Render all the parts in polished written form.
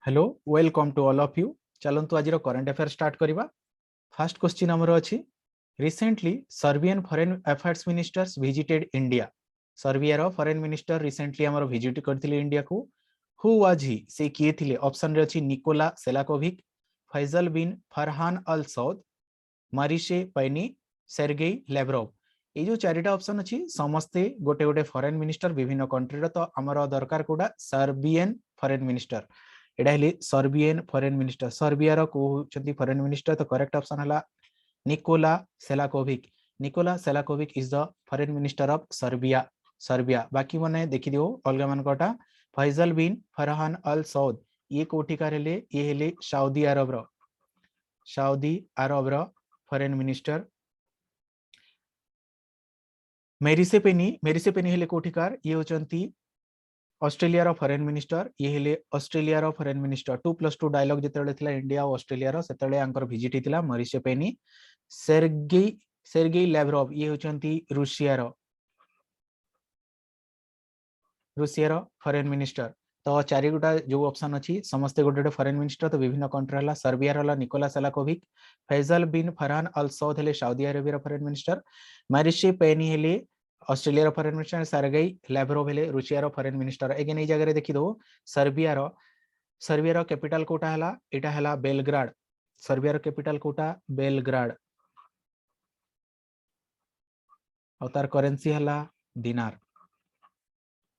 Hello welcome to all of you. चलंतु आज current affair start करबा। फर्स्ट क्वेश्चन हमर अछि recently Serbian foreign affairs ministers visited India. Serbia रो foreign minister recently हमर visit करथिले इंडिया को। हु वाज ही से किए थिले? ऑप्शन रे अछि Nikola Selakovic, Faisal bin Farhan अल सौद, मारिशे पैनी, सेर्गेई लेव्रोव। ये जो चारिटा ऑप्शन अछि समस्ते गोटे गोटे फॉरेन मिनिस्टर विभिन्न कंट्री रो। तो हमर दरकार कोडा सर्बियन फॉरेन मिनिस्टर। एडा हेले सर्बियन फॉरेन मिनिस्टर। सर्बिया रो को होचंती फॉरेन मिनिस्टर। तो करेक्ट ऑप्शन हला Nikola Selakovic. Nikola Selakovic is the foreign minister of Serbia. Serbia बाकी माने देखि दियो अलगा मान कोटा। फैजल बिन फरहान अल सौद ये कोठिकार हेले? ये हेले सऊदी अरब रो। सऊदी अरब रो फॉरेन मिनिस्टर। मेरिसे पेनी हेले कोठिकार? ये होचंती ऑस्ट्रेलिया रो फॉरेन मिनिस्टर। ये हेले ऑस्ट्रेलिया रो फॉरेन मिनिस्टर। 2+2 डायलॉग जेतेले थिला इंडिया और ऑस्ट्रेलिया रो सेतेले आंकर विजिट हितिला मरिशे पेनी। सेर्गेई लेव्रोव ये होचंती रूसिया रो फॉरेन मिनिस्टर। तो चारि गोटा जो ऑप्शन अछि समस्त गोटे गोटे फॉरेन मिनिस्टर। तो विभिन्न कंट्री हला सर्बिया रो Nicola Selakovic, Faisal bin Farhan अल सौद हेले सऊदी अरेबिया रो फॉरेन मिनिस्टर, मारिशे पेनी हेले ऑस्ट्रेलिया रो फॉरेन मिनिस्टर, सेर्गेई लेव्रोव हेले रूसिया रो फॉरेन मिनिस्टर। अगेन ए जगह देखि दो सर्बिया रो कैपिटल कोटा हला एटा हला बेलग्राड। सर्बिया रो कैपिटल कोटा बेलग्राड और तार करेंसी हला दिनार।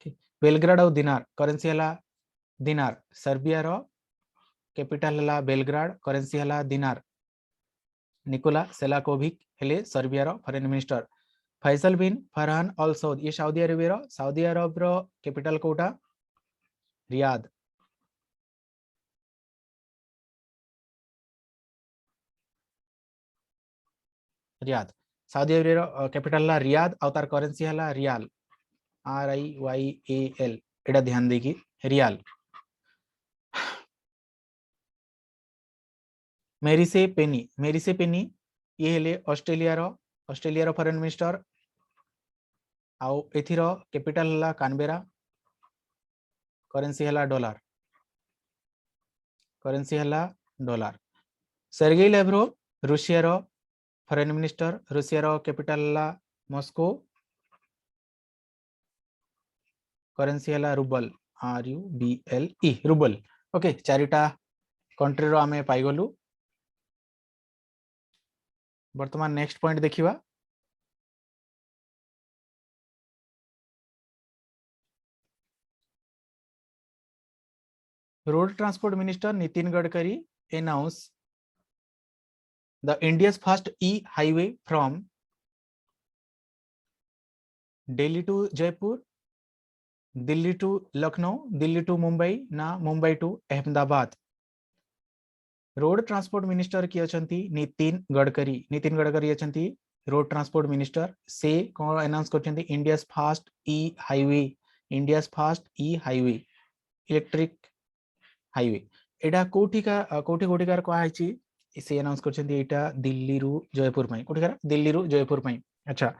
ठीक बेलग्राड और दिनार करेंसी हला दिनार। सर्बिया रो कैपिटल हला बेलग्राड, करेंसी हला दिनार। निकोला सेलाकोविक हेले सर्बिया रो foreign minister. Faisal bin Farhan अल सौद ये सऊदी अरब रो कैपिटल कोटा रियाद। रियाद सऊदी अरेबिया रो कैपिटल हला रियाद और तार करेंसी हला रियाल। RIYAL एटा ध्यान देखी रियाल। मेरिसे पेनी ये हेले ऑस्ट्रेलिया रो फॉरेन मिनिस्टर। आउ एथिरो कैपिटल हला कानबेरा, करेंसी हला डॉलर। सेर्गेई लेव्रोव रूसिया रो फॉरेन मिनिस्टर। रूसिया रो कैपिटल हला मॉस्को, करेंसी हला रूबल RUBLE रूबल। ओके चारिटा कंट्री रो आमे पाई गलु। वर्तमान नेक्स्ट पॉइंट देखिबा। Road transport minister Nitin Gadkari announced the India's first e-highway from Delhi to Jaipur, Delhi to Lucknow, Delhi to Mumbai ना Mumbai to Ahmedabad. Road transport minister किए अछंती नितिन गडकरी अछंती रोड ट्रांसपोर्ट मिनिस्टर। से कोन अनाउंस करछंती India's first e highway electric highway. एटा कोठिकार कहा है से अनाउंस करछंती एटा दिल्ली रु जयपुर पई। कोठिकार दिल्ली रु जयपुर पई। अच्छा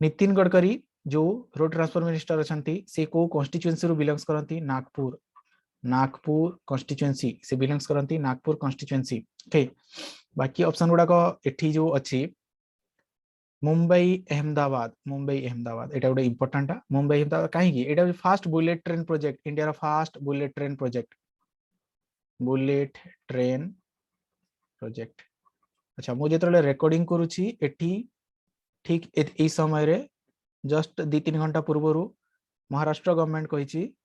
नितिन गडकरी जो रोड ट्रांसपोर्ट मिनिस्टर अछंती से को कॉन्स्टिट्यूएंसी रु बिलोंग्स करंती? नागपुर कॉन्स्टिट्यूएंसी से बिलोंग्स करंती नागपुर कॉन्स्टिट्यूएंसी। ओके बाकी ऑप्शन गुडा को एठी जो अछि मुंबई अहमदाबाद एटा गोटे इंपोर्टेंट। मुंबई अहमदाबाद काहे एटा fast bullet train project India रो फास्ट बुलेट ट्रेन प्रोजेक्ट। अच्छा मु जेतले रिकॉर्डिंग करूची एठी ठीक ए समय रे जस्ट 2-3 घंटा पूर्व महाराष्ट्र गवर्नमेंट कही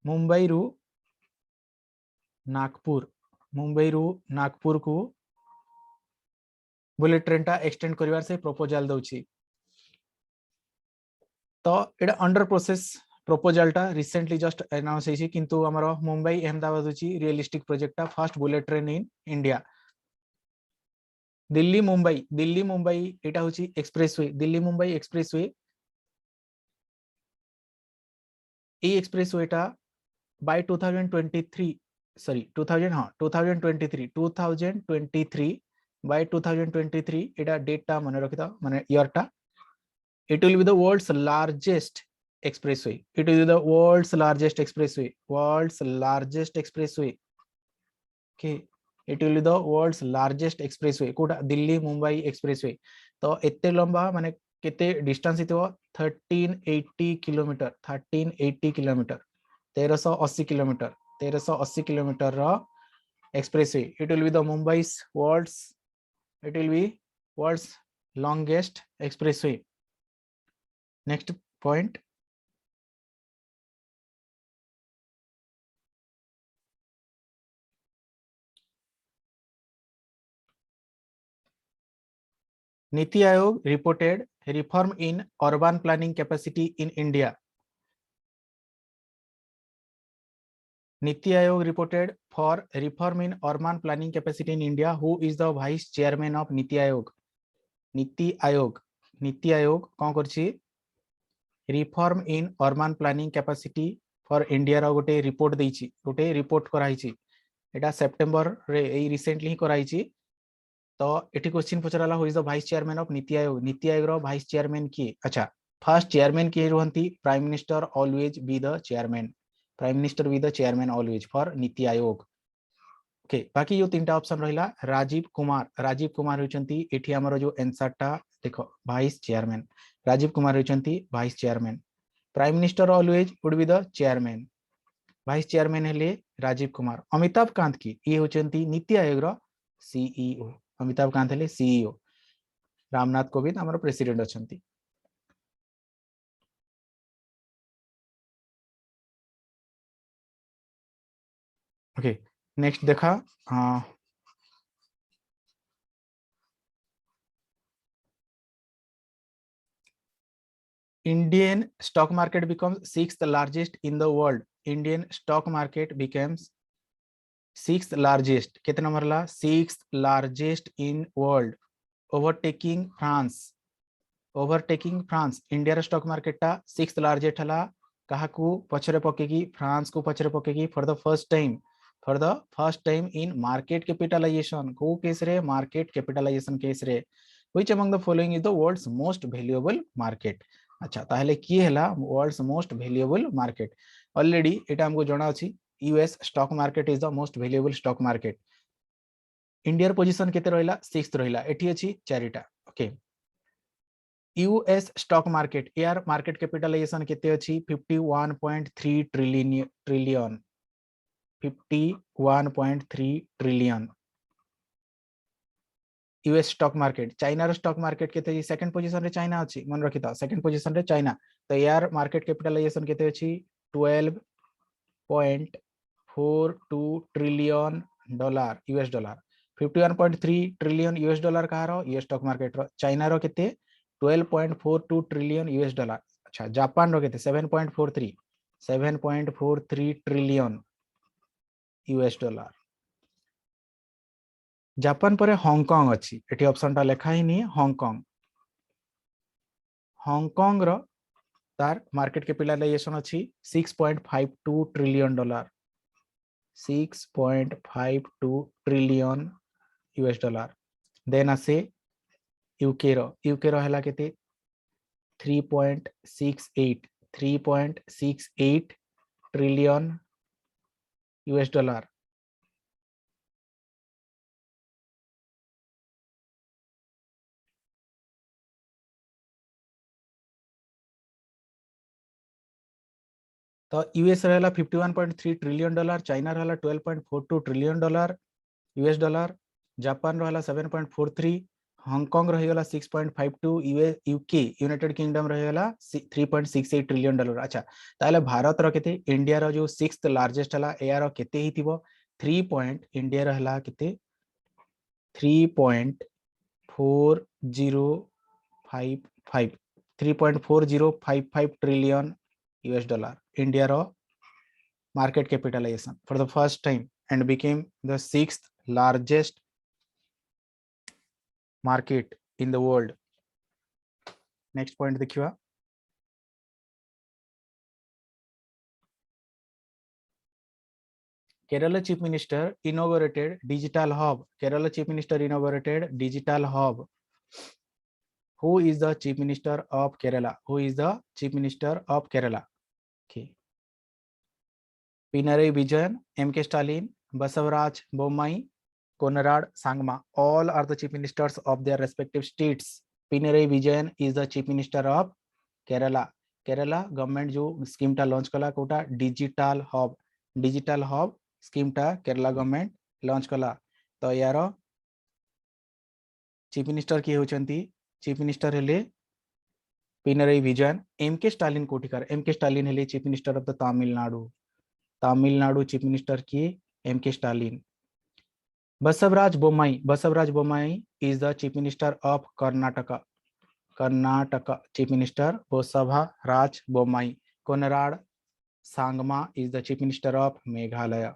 मुंबई रु नागपुर को बुलेट ट्रेन टा एक्सटेंड करिवार से प्रपोजल दउची। तो एटा अंडर प्रोसेस प्रपोजल टा रिसेंटली जस्ट अनाउंस हेची किंतु हमर मुंबई अहमदाबाद होची रियलिस्टिक प्रोजेक्ट टा fast bullet train in India. Delhi Mumbai एटा होची एक्सप्रेसवे। दिल्ली मुंबई एक्सप्रेसवे ए एक्सप्रेसवे टा बाय 2023 बाय 2023 एटा डेट टा मन रखिता माने ईयर टा। It will be the world's largest expressway. It is the world's largest expressway. World's largest expressway. Okay. It will be the world's largest expressway. कोटा Delhi Mumbai expressway. तो एते लंबा माने केते डिस्टेंस हितबो 1380 किलोमीटर. 1380 किलोमीटर. 1380 किलोमीटर. 1380 किलोमीटर रो expressway. It will be the Mumbai's world's. It will be world's longest expressway. Next point. Niti Aayog reported reform in urban planning capacity in India. Niti Aayog reported for reform in urban planning capacity in India. Who is the vice chairman of Niti Aayog? Niti Aayog. Niti Aayog कौन करछि? Reform in urban planning capacity for India रो गोटे report देछि. गोटे report कराइछि. एटा September रे ए recently ही कराइछि. तो एठी question पचराला who is the vice chairman of Niti Aayog. NITI Aayog row vice chairman की? अच्छा, फर्स्ट चेयरमैन की रहंती prime minister always be the chairman. Prime minister be the chairman always for Niti Aayog. Okay, बाकी जो तीनटा ऑप्शन रहिला राजीव कुमार. राजीव कुमार होचंती एठी हमरो जो आंसर टा देखो वाइस चेयरमैन. राजीव कुमार होचंती vice chairman. Prime minister always would be the chairman. Vice chairman हेले राजीव कुमार. अमिताभ कांत की ये होचंती नीति आयोग रो सीईओ. अमिताभ कांत हेले सीईओ. रामनाथ कोविंद हमर प्रेसिडेंट अछंती. ओके, नेक्स्ट देखा. Indian stock market becomes sixth largest in the world. Indian stock market becomes sixth largest. कितना number ला? Sixth largest in world, overtaking France. Overtaking France. India stock market टा sixth largest हला. कहा को पछरे पकेगी? France को पछरे पकेगी for the first time. For the first time in market capitalization. को case रे? Market capitalization case रे. Which among the following is the world's most valuable market? अच्छा, ताहले की हैला world's most valuable market? Already एटा हमको जणा अछि. US stock market is the most valuable stock market. India position केते रहिला? 6th रहिला. एठी अछि चारिटा. ओके, यूएस स्टॉक मार्केट यार मार्केट कैपिटलाइजेशन केते अछि? 51.3 trillion. 51.3 trillion. US stock market. China रो स्टॉक मार्केट केते? सेकंड पोजीशन रे चाइना अछि. मन रखिता सेकंड पोजीशन रे चाइना. तो यार मार्केट कैपिटलाइजेशन केते अछि? 12.42 trillion dollar US dollar. 51.3 trillion US dollar कहारो? यूएस स्टॉक मार्केट रो. चाइना रो केते? 12.42 ट्रिलियन यूएस डॉलर. अच्छा, जापान रो केते? 7.43 ट्रिलियन यूएस डॉलर. जापान पर हांगकांग अच्छी. एटी ऑप्शन टा लेखा ही नहीं. हांगकांग. हांगकांग रो तार मार्केट कैपिटलाइजेशन अच्छी 6.52 trillion dollar. 6.52 trillion US dollar. Then आसे यूके रो हला केते? 3.68 ट्रिलियन यूएस डॉलर. तो यूएस रहला 51.3 ट्रिलियन डॉलर. चाइना रहला 12.42 trillion dollar US dollar. Japan रहला 7.43. हांगकांग रहीगला 6.52. यूके यूनाइटेड किंगडम रहीगला 3.68 ट्रिलियन डॉलर. अच्छा, ताले भारत रो केते? इंडिया रो जो 6th लार्जेस्ट हला एआर रो केते हितिबो? 3. इंडिया रहला केते? 3.4055 3.4055 ट्रिलियन यूएस डॉलर. इंडिया रो market capitalization for the first time and became the 6th largest market in the world. Next point देखिवा. Kerala chief minister inaugurated digital hub. Kerala chief minister inaugurated digital hub. Who is the Chief Minister of Kerala? Who is the Chief Minister of Kerala? Okay. Pinarayi Vijayan, M.K. Stalin, Basavaraj Bommai, Konrad Sangma. All are the Chief Ministers of their respective states. Pinarayi Vijayan is the Chief Minister of Kerala. Kerala government जो scheme टा launch कला Kota digital hub scheme टा Kerala government launch कला तो यार chief minister किए होचंती chief minister हेले Pinarayi Vijayan M K Stalin कोटिकार एम के स्टालिन हेले chief minister of the Tamil Nadu chief minister किए M K Stalin Basavaraj Bommai is the chief minister of Karnataka chief minister Basavaraj Bommai Conrad Sangma is the chief minister of Meghalaya.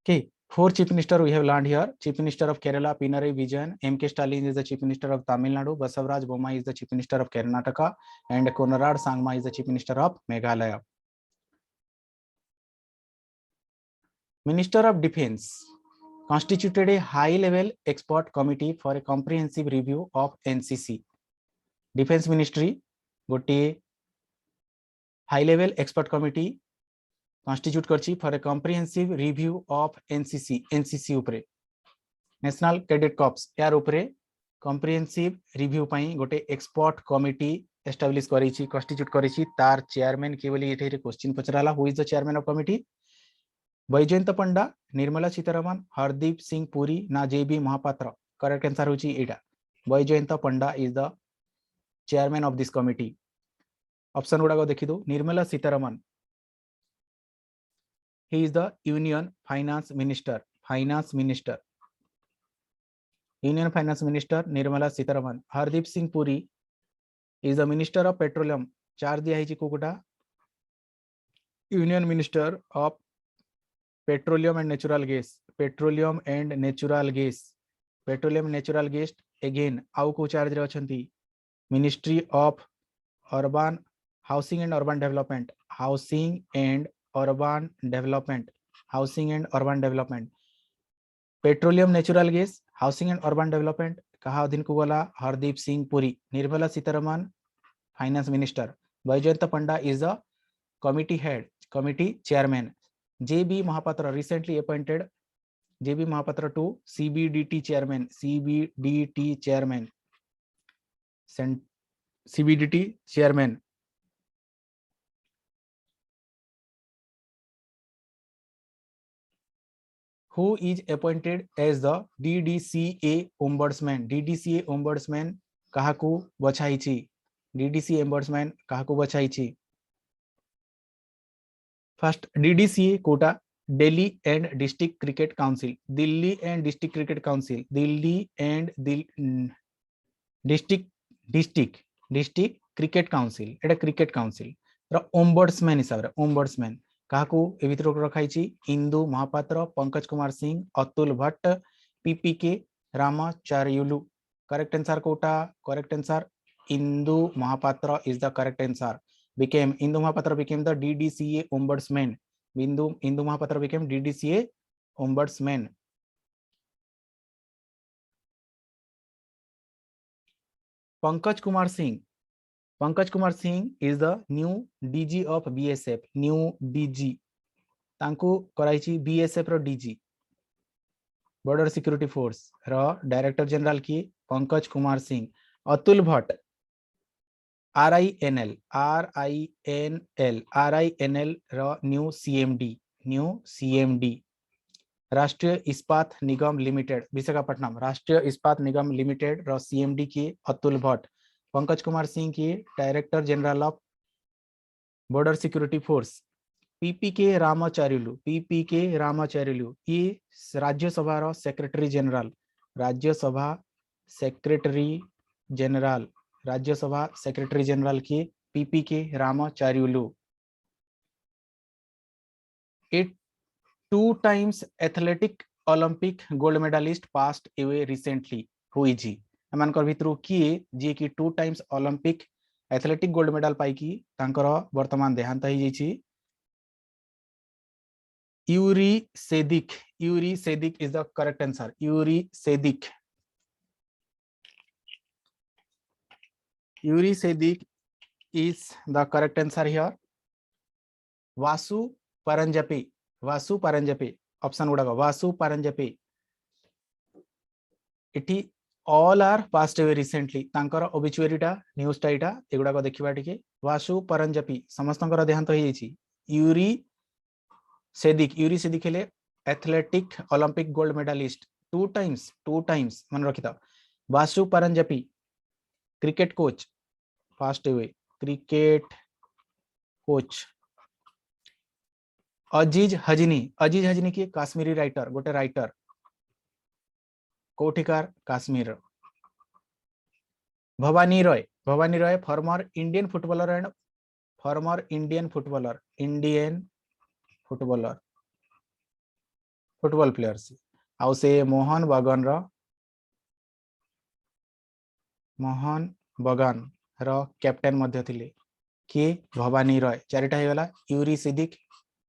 Okay, 4 chief minister we have learned here. Chief minister of Kerala Pinarayi Vijayan, M.K. Stalin is the chief minister of Tamil Nadu, Basavaraj Bommai is the chief minister of Karnataka, and Konrad Sangma is the chief minister of Meghalaya. Minister of Defense constituted a high-level expert committee for a comprehensive review of NCC. Defense Ministry गोटे high level expert committee constitute करछि for a comprehensive review of NCC उपरे national cadet corps यार उपरे comprehensive review पई गोटे expert committee establish करिछि constitute करिछि तार चेयरमैन के बोली एठे क्वेश्चन पचराला who is the chairman of committee Baijayant Panda Nirmala Sitharaman Hardeep Singh Puri ना जेबी महापात्र करेक्ट आंसर होछि एटा Baijayant Panda is the chairman of this committee option गुड़ा देखि दो Nirmala Sitharaman he is the union finance minister Nirmala Sitharaman Hardeep Singh Puri is the minister of petroleum चार दिया है कोटा union minister of petroleum and natural gas again आउ को चार्ज रे अछंती ministry of urban housing and urban development petroleum natural gas housing and urban development कहा अधीन को गला Hardeep Singh Puri Nirmala Sitharaman finance minister Baijayant Panda is the committee chairman J B Mohapatra recently appointed J B Mohapatra to CBDT chairman who is appointed as the DDCA ombudsman काहाकू बछाइछि DDCA ombudsman काहाकू बछाइछि first DDCA कोटा Delhi and district cricket council district cricket council एटा cricket council रो ombudsman हिसाब रे ombudsman काहाकू ए भितर रखाइछि Indu Mohapatra Pankaj Kumar Singh Atul Bhatt P P K Ramacharyulu correct answer कोटा correct answer Indu Mohapatra is the correct answer Indu Mohapatra became the DDCA ombudsman Indu Mohapatra became DDCA ombudsman Pankaj Kumar Singh is the new DG of BSF new DG तांको कराइछि BSF रो DG बॉर्डर सिक्योरिटी फोर्स रो director general की Pankaj Kumar Singh Atul Bhatt RINL रो new CMD राष्ट्रीय इस्पात निगम limited Visakhapatnam राष्ट्रीय इस्पात निगम limited रो CMD की अतुल भट्ट पंकज कुमार सिंह की director general of border security force PPK रामाचार्युलु ये राज्यसभा रो secretary general की PPK रामाचार्युलु It 2 times athletic Olympic gold medalist passed away recently. Who is he? एमानकर भितरु किए जे कि 2 times Olympic athletic gold medal पाई की तांकर वर्तमान देहांत ही जैछि Yuri Sedykh is the correct answer. Yuri Sedykh Yuri Sedykh is the correct answer here. Vasu Paranjpe, Vasu Paranjpe option गुड़ाक वासु परंजपी इटी all are passed away recently तांकर ओबिचुअरीटा न्यूज़टा एटा एगुड़ाक देखिबा टिके वासु परंजपी समस्तंकर देहांत हो जाइछि यूरी सेदिक हेले athletic Olympic gold medallist two times मन रखिता Vasu Paranjpe cricket coach passed away cricket coach Aziz Hajini की काश्मीरी राइटर गोटे राइटर कोठिकार Kashmir Bhawani Roy former Indian footballer football player सी आउ से मोहन बगान रो कैप्टन मध्य थिले कि भवानी रॉय चारिटा हे गला Yuri Sedykh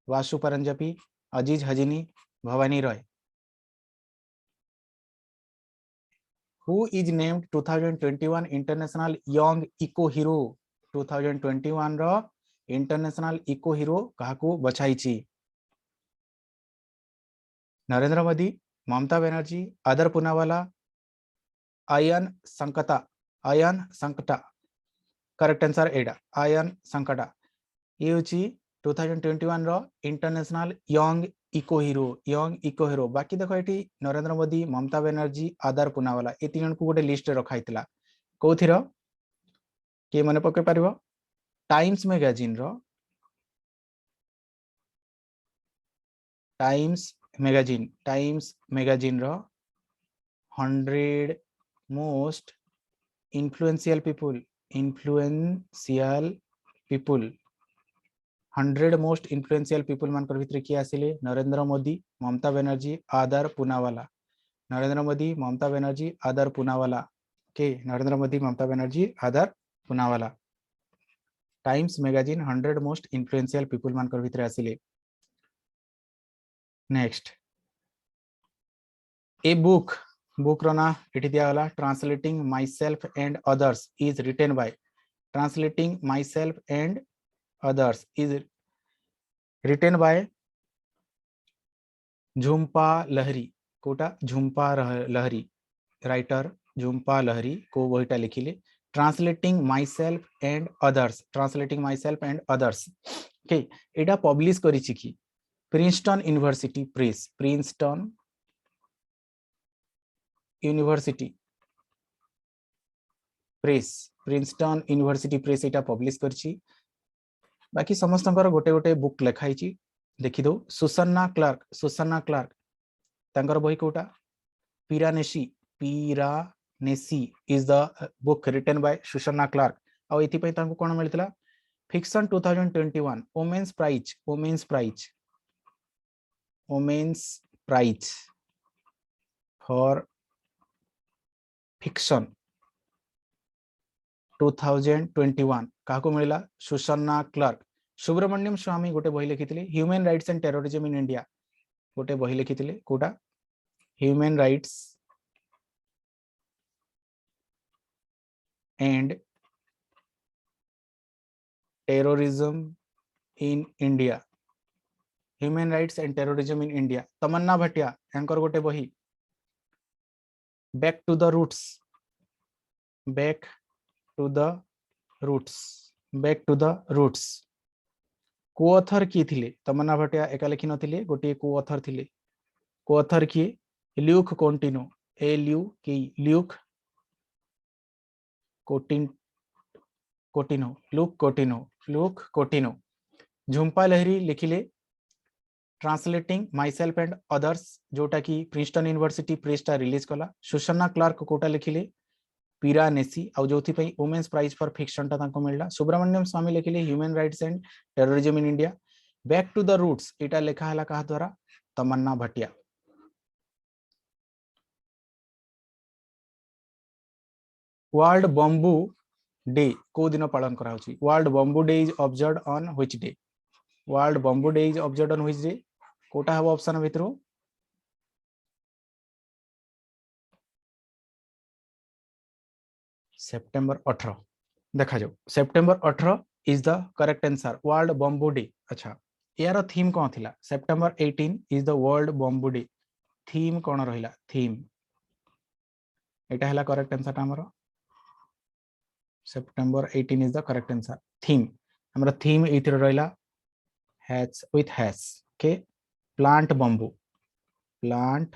Vasu Paranjpe Aziz Hajini Bhawani Roy Who is named 2021 International Young Eco Hero 2021 रो इंटरनेशनल इको हीरो काहाकू बछाइछि नरेंद्र मोदी ममता बनर्जी आदर पूनावाला आयन संकटा करेक्ट आंसर एडा आयन संकटा ये होची 2021 रो इंटरनेशनल यंग इको हीरो बाकी देखो ये नरेंद्र मोदी ममता बनर्जी आदर पूनावाला ये तीन जन को गोटे लिस्ट रखाइला कौथिर किए मन पके पारिबो टाइम्स मैगजीन रो टाइम्स मैगजीन रो 100 most influential people 100 most influential people मानकर भितर किए आसिले नरेंद्र मोदी ममता बनर्जी आदर पूनावाला के Narendra Modi Mamata Banerjee Adar Poonawalla times magazine 100 most influential people मानकर भितर आसिले नेक्स्ट ए बुक रो ना एठी दिया गला translating myself and others is written by Jhumpa Lahiri कोटा झुम्पा लहरी राइटर झुम्पा लहरी को वहीटा लिखिले translating myself and others okay एटा पब्लिश करिछि कि प्रिंसटन यूनिवर्सिटी प्रेस एटा पब्लिश करछि बाकी समस्तंकर गोटे गोटे बुक लिखाई देखि दो सुसन्ना क्लार्क तांकर बही कोटा Piranesi is the book written by Susanna Clarke आ एथि पई तांको कोन मिलतिला fiction 2021 women's prize for fiction 2021 काको मिला सुसन्ना क्लार्क सुब्रमण्यम स्वामी गोटे बही लिखिथिले human rights and terrorism in India गोटे बही लिखिथिले कोटा human rights and terrorism in India Tamannaah Bhatia anchor गोटे बही बैक टू द रूट्स को ऑथर की थिले तमन्ना भटिया एका लिखि नथिले गोटे को ऑथर थिले को ऑथर की ल्यूक कोटिनो झुम्पा लहरी लिखिले translating myself and others जोटा की प्रिंसटन यूनिवर्सिटी प्रेसटा रिलीज कला सुसन्ना क्लार्क कोटा लिखिले पिरानेसी आउ जोथि पई वुमेन्स प्राइज फॉर फिक्शन ता तांको मिलला सुब्रमण्यम स्वामी लिखिले human rights and terrorism in India back to the roots एटा लिखा हला कहा द्वारा Tamannaah Bhatia world bamboo day को दिन पालन करा होची world bamboo day is observed on which day कोटा हबो ऑप्शन भितरु सेप्टेम्बर 18 देखा जाओ September 18 is the correct answer world bamboo day. अच्छा यार थीम कौन थिला September 18 is the world bamboo day theme कौन रहिला थीम एटा हला करेक्ट आंसर हमरो September 18 is the correct answer theme हमरो थीम इथर रहिला hatch with hash okay plant bamboo plant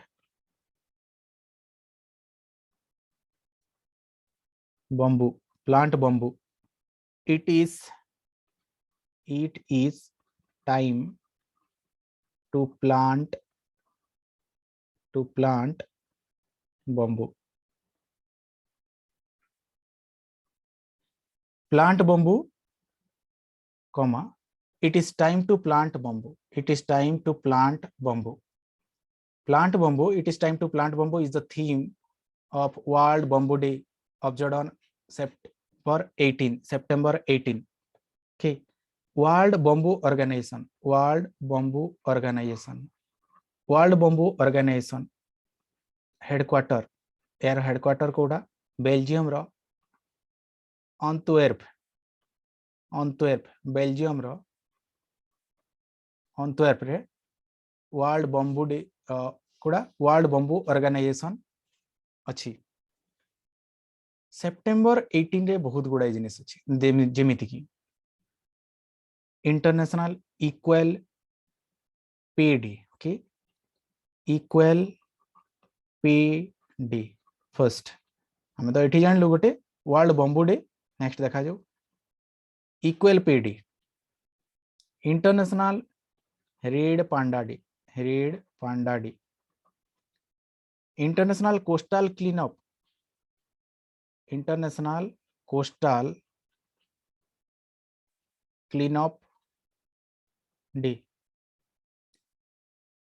bamboo plant bamboo it is time to plant bamboo plant bamboo comma it is time to plant bamboo it is time to plant bamboo plant bamboo it is time to plant bamboo is the theme of world bamboo day observed on September 18 okay world bamboo organization headquarter यार headquarter कोडा Belgium रो ऑन्टवेर्प Belgium रो ऑन्टवेर्प रे world bamboo day कोडा world bamboo organisation अछि September 18 रे बहुत गुडा जिनिस अछि जेमिति की international equal pay day okay equal pay day first हमें तो ये जान लो गोटे वर्ल्ड बंबू डे नेक्स्ट देखा जाओ equal pay day international red panda day international coastal cleanup day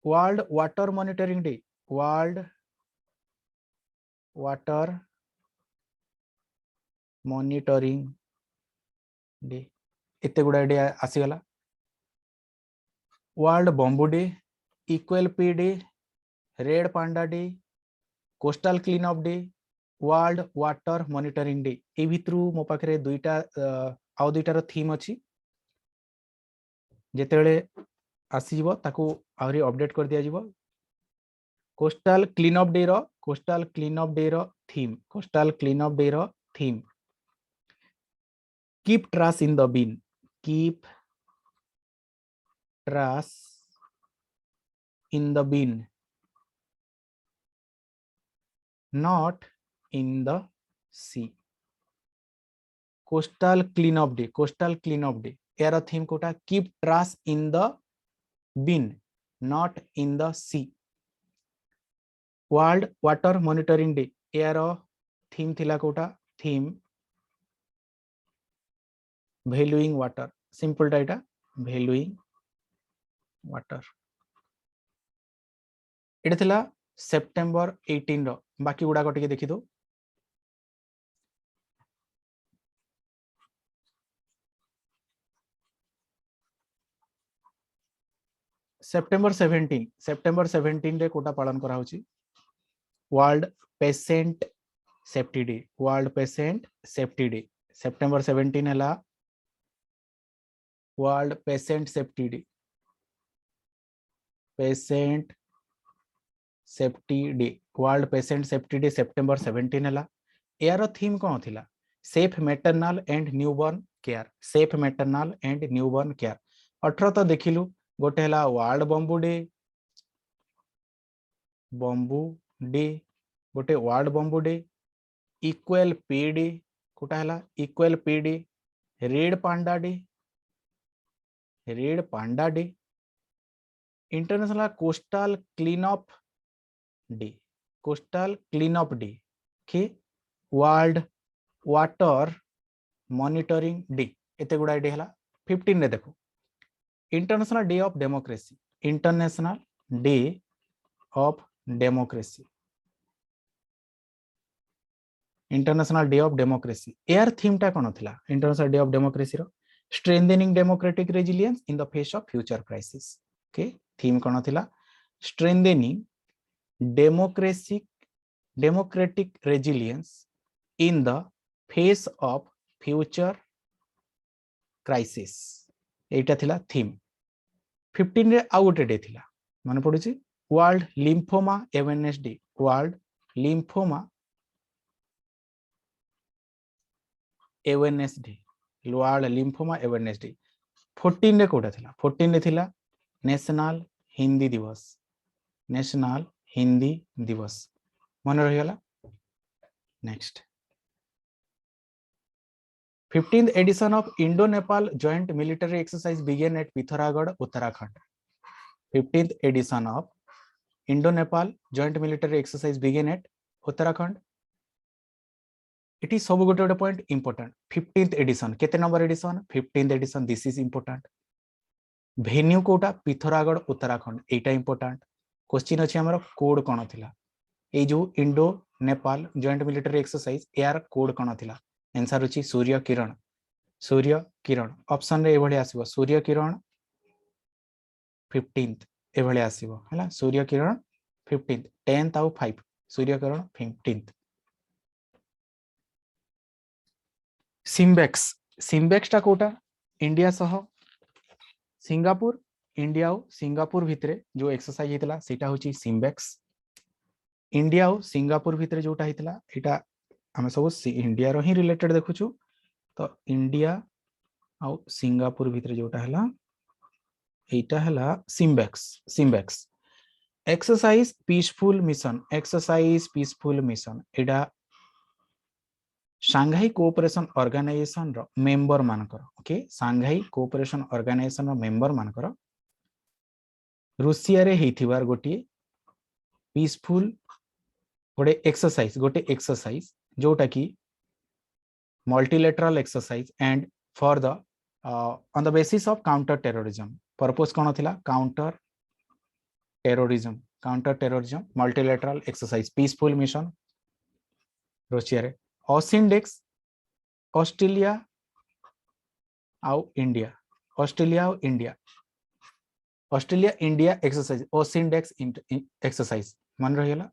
world water monitoring day world water monitoring day एते गुडा day आसीगला world bamboo day equal pay day red panda day coastal cleanup day world water monitoring day ए भितरु मो पाखरे दुईटा आउ दुईटार theme अछि जेतेले आसीबो ताकू आउरी अपडेट कर दिया जिवो कोस्टल क्लीनअप डे रो theme keep trash in the bin not in the sea coastal cleanup day यार थीम कोटा keep trash in the bin not in the sea world water monitoring day यार theme थिला कोटा theme valuing water simple टाइटा valuing water एटा थिला September 18 रो बाकी गुडा को टिके देखि दो सेप्टेम्बर 17 रे कोटा पालन करा होची world patient safety day September 17 हला world patient safety day world patient safety day September 17 हला यार थीम कौन थिला safe maternal and newborn care 18 तो देखिलु गोटे हला वर्ल्ड बंबू डे गोटे world bamboo day equal pay day कोटा हला equal pay day red panda day international coastal cleanup day के वर्ल्ड वाटर मॉनिटरिंग डे एते गुडा डे हला 15 रे देखो इंटरनेशनल डे ऑफ डेमोक्रेसी एयर थीम टा कोन थिला इंटरनेशनल डे ऑफ डेमोक्रेसी रो strengthening democratic resilience in the face of future crisis okay theme कोन थिला strengthening democratic resilience in the face of future crisis एटा थिला थीम 15 रे आउ गोटे डे थिला मन पडुची world lymphoma awareness day world lymphoma awareness day world lymphoma awareness day 14 रे कोटा थिला 14 रे थिला नेशनल हिंदी दिवस नेशनल हिंदी दिवस मन रही गला next 15th edition of Indo-Nepal joint military exercise began at Pithoragarh, Uttarakhand. 15th edition of Indo-Nepal joint military exercise began at Uttarakhand. It is सब गोटे point important. 15th edition केते number edition 15th edition this is important. venue Kota Pithoragarh Uttarakhand Etah important. Question अछि हमर code कोन थिला ए जो Indo Nepal joint military exercise एआर कोड कोन थिला आंसर अछि सूर्य किरण ऑप्शन रे एभଳି आसीबो सूर्य किरण 15th एभଳି आसीबो हला सूर्य किरण 15th 10th आउ 5 सूर्य किरण 15th सिम्बेक्स टा कोटा इंडिया सह सिंगापुर इंडिया और सिंगापुर भितरे जो एक्सरसाइज हेतला सेटा होची सिम्बेक्स इंडिया और सिंगापुर भितरे जोटा हेतला एटा हम सब इंडिया रो ही रिलेटेड देखुछु तो इंडिया और सिंगापुर भितरे जोटा हला एटा हला सिम्बेक्स एक्सरसाइज पीसफुल मिशन एटा सांघाई कोऑपरेशन ऑर्गेनाइजेशन रो मेंबर मानकर ओके सांघाई कोऑपरेशन ऑर्गेनाइजेशन रो मेंबर मानकर रूसिया रे हेथिबार गोटी पीसफुल गोटे एक्सरसाइज जोटा की multilateral exercise and for the on the basis of counter terrorism purpose kono thila counter terrorism multilateral exercise peaceful mission Russia रे OSINDEX Australia India exercise OSINDEX exercise मन रहिला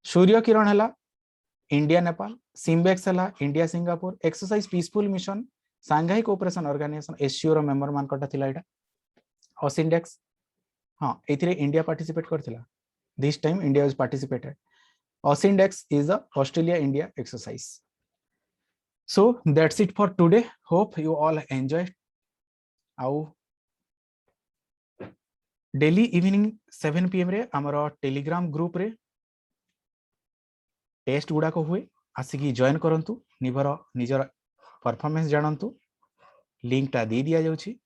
सूर्य किरण हला इंडिया नेपाल सिम्बेक्स हला India Singapore exercise peaceful mission Shanghai cooperation organisation SCO रो member मान कटा थिला एटा OSINDEX हां एथिरे इंडिया पार्टिसिपेट करथिला this time India was participated OSINDEX is the Australia India exercise so that's it for today hope you all enjoy आउ daily evening 7 PM रे हमरो टेलीग्राम ग्रुप रे टेस्ट गुडा को हुए आसिकी जॉइन करंतु निजर परफॉर्मेंस जानंतु लिंक टा दे दिया जाउछि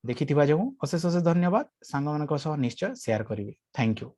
देखिथिबा जो अशेष धन्यवाद सांग मानक सह निश्चय शेयर करिवे थैंक यू।